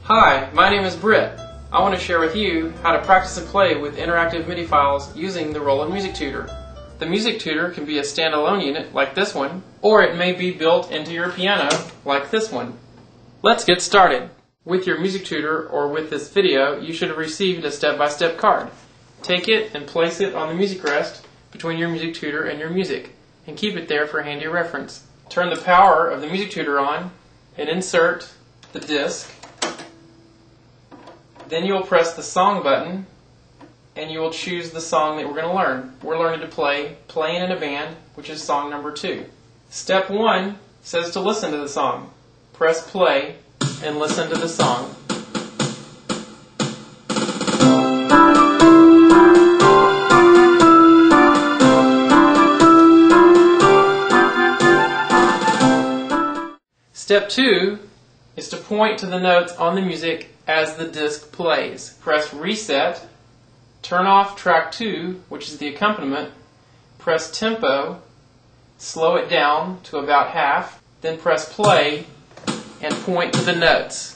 Hi, my name is Britt. I want to share with you how to practice and play with interactive MIDI files using the Roland Music Tutor. The Music Tutor can be a standalone unit like this one, or it may be built into your piano like this one. Let's get started. With your Music Tutor or with this video, you should have received a step-by-step card. Take it and place it on the music rest between your Music Tutor and your music, and keep it there for handy reference. Turn the power of the Music Tutor on and insert the disc. Then you will press the song button and you will choose the song that we're going to learn. We're learning to play Playing in a Band, which is song number 2. Step 1 says to listen to the song. Press play and listen to the song. Step 2 is to point to the notes on the music as the disc plays. Press reset, turn off track 2, which is the accompaniment, press tempo, slow it down to about half, then press play and point to the notes.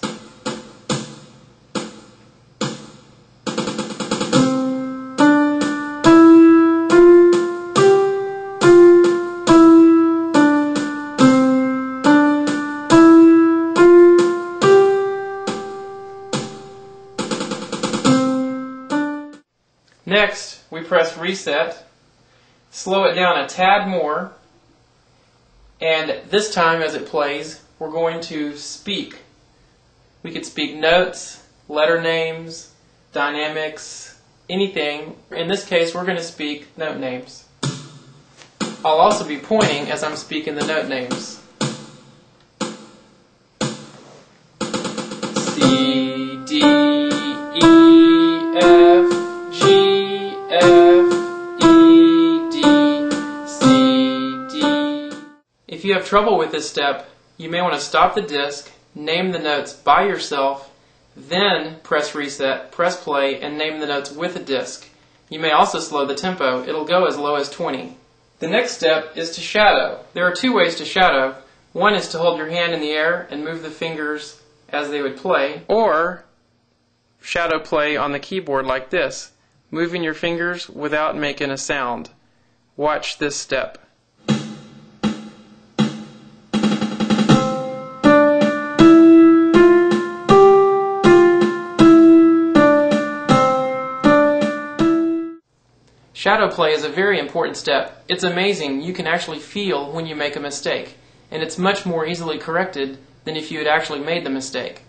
Next, we press reset, slow it down a tad more, and this time as it plays, we're going to speak. We could speak notes, letter names, dynamics, anything. In this case, we're going to speak note names. I'll also be pointing as I'm speaking the note names. C, D, E, F, G, F, E, D, C, D. If you have trouble with this step, you may want to stop the disc, name the notes by yourself, then press reset, press play, and name the notes with a disc. You may also slow the tempo. It'll go as low as 20. The next step is to shadow. There are 2 ways to shadow. One is to hold your hand in the air and move the fingers as they would play, or shadow play on the keyboard like this, moving your fingers without making a sound. Watch this step. Shadow play is a very important step. It's amazing. You can actually feel when you make a mistake, and it's much more easily corrected than if you had actually made the mistake.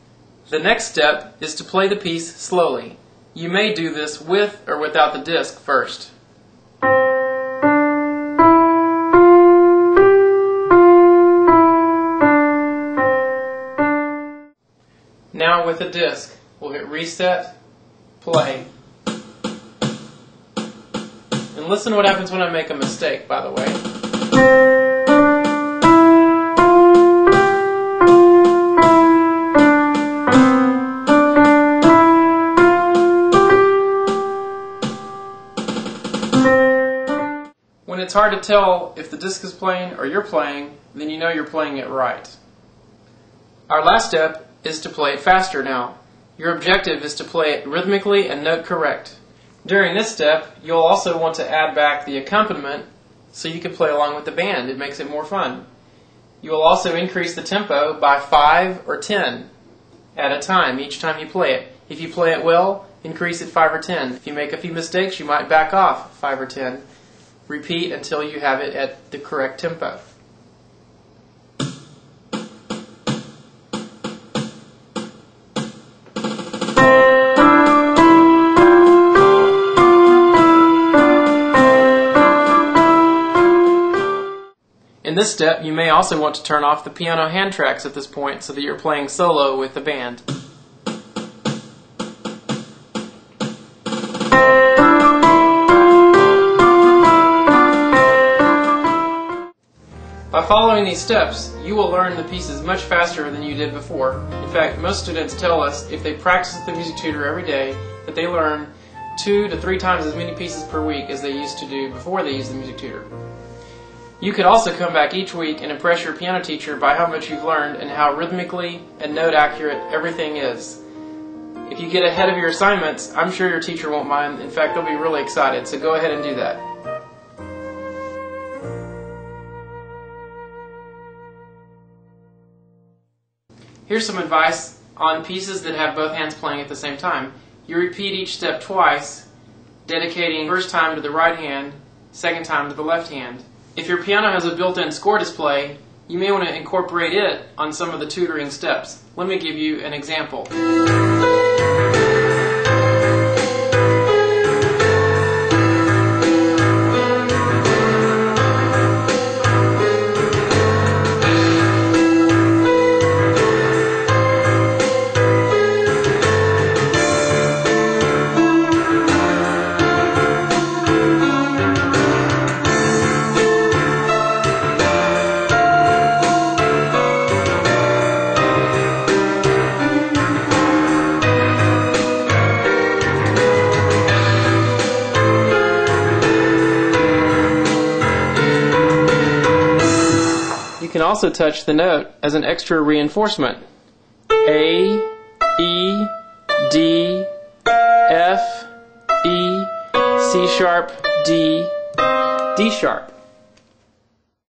The next step is to play the piece slowly. You may do this with or without the disc first. Now with the disc, we'll hit reset, play. And listen to what happens when I make a mistake, by the way. When it's hard to tell if the disc is playing or you're playing, then you know you're playing it right. Our last step is to play it faster now. Your objective is to play it rhythmically and note correct. During this step, you'll also want to add back the accompaniment so you can play along with the band. It makes it more fun. You will also increase the tempo by 5 or 10 at a time each time you play it. If you play it well, increase it 5 or 10. If you make a few mistakes, you might back off 5 or 10. Repeat until you have it at the correct tempo. In this step, you may also want to turn off the piano hand tracks at this point so that you're playing solo with the band. By following these steps, you will learn the pieces much faster than you did before. In fact, most students tell us if they practice with the Music Tutor every day that they learn 2 to 3 times as many pieces per week as they used to do before they used the Music Tutor. You could also come back each week and impress your piano teacher by how much you've learned and how rhythmically and note accurate everything is. If you get ahead of your assignments, I'm sure your teacher won't mind. In fact, they'll be really excited, so go ahead and do that. Here's some advice on pieces that have both hands playing at the same time. You repeat each step twice, dedicating first time to the right hand, second time to the left hand. If your piano has a built-in score display, you may want to incorporate it on some of the tutoring steps. Let me give you an example. You can also touch the note as an extra reinforcement. A, E, D, F, E, C sharp, D, D sharp.